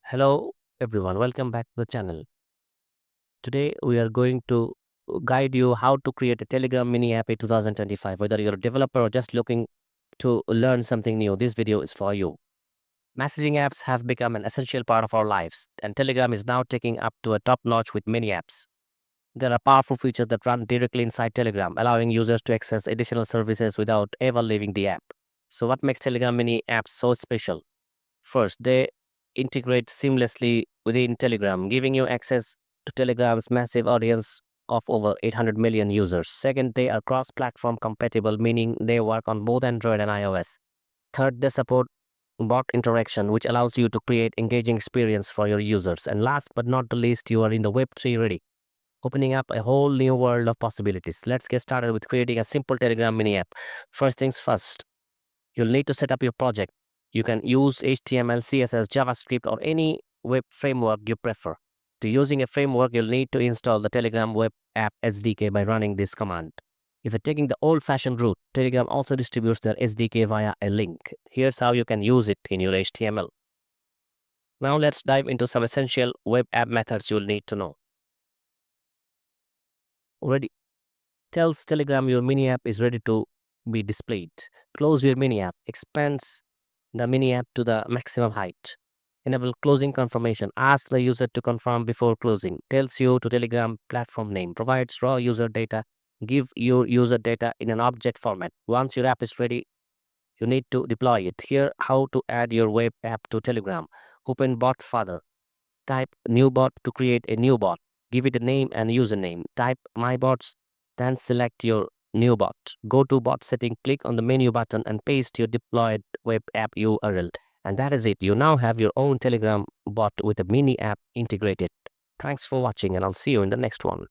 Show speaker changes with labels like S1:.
S1: Hello everyone, welcome back to the channel. Today we are going to guide you how to create a Telegram mini app in 2025. Whether you're a developer or just looking to learn something new, this video is for you. Messaging apps have become an essential part of our lives, and Telegram is now taking up to a top notch with many apps. There are powerful features that run directly inside Telegram, allowing users to access additional services without ever leaving the app. So what makes Telegram mini apps so special? First, they integrate seamlessly within Telegram, giving you access to Telegram's massive audience of over 800 million users. Second, they are cross platform compatible, meaning they work on both Android and iOS. Third, they support bot interaction, which allows you to create engaging experience for your users. And last but not the least, you are in the Web3 ready, opening up a whole new world of possibilities. Let's get started with creating a simple Telegram mini app. First things first, you'll need to set up your project. You can use HTML, CSS, JavaScript, or any web framework you prefer. To using a framework, you'll need to install the Telegram web app SDK by running this command. If you're taking the old-fashioned route, Telegram also distributes their SDK via a link. Here's how you can use it in your HTML. Now let's dive into some essential web app methods you'll need to know. Already tells Telegram your mini app is ready to be displayed. Close your mini app. Expands the mini app to the maximum height. Enable closing confirmation. Ask the user to confirm before closing. Tells you to Telegram platform name. Provides raw user data. Give your user data in an object format. Once your app is ready, you need to deploy it. Here, how to add your web app to Telegram. Open bot further. Type new bot to create a new bot. Give it a name and username. Type my bots, then select your new bot. Go to bot setting, click on the menu button and paste your deployed web app URL. And that is it. You now have your own Telegram bot with a mini app integrated. Thanks for watching and I'll see you in the next one.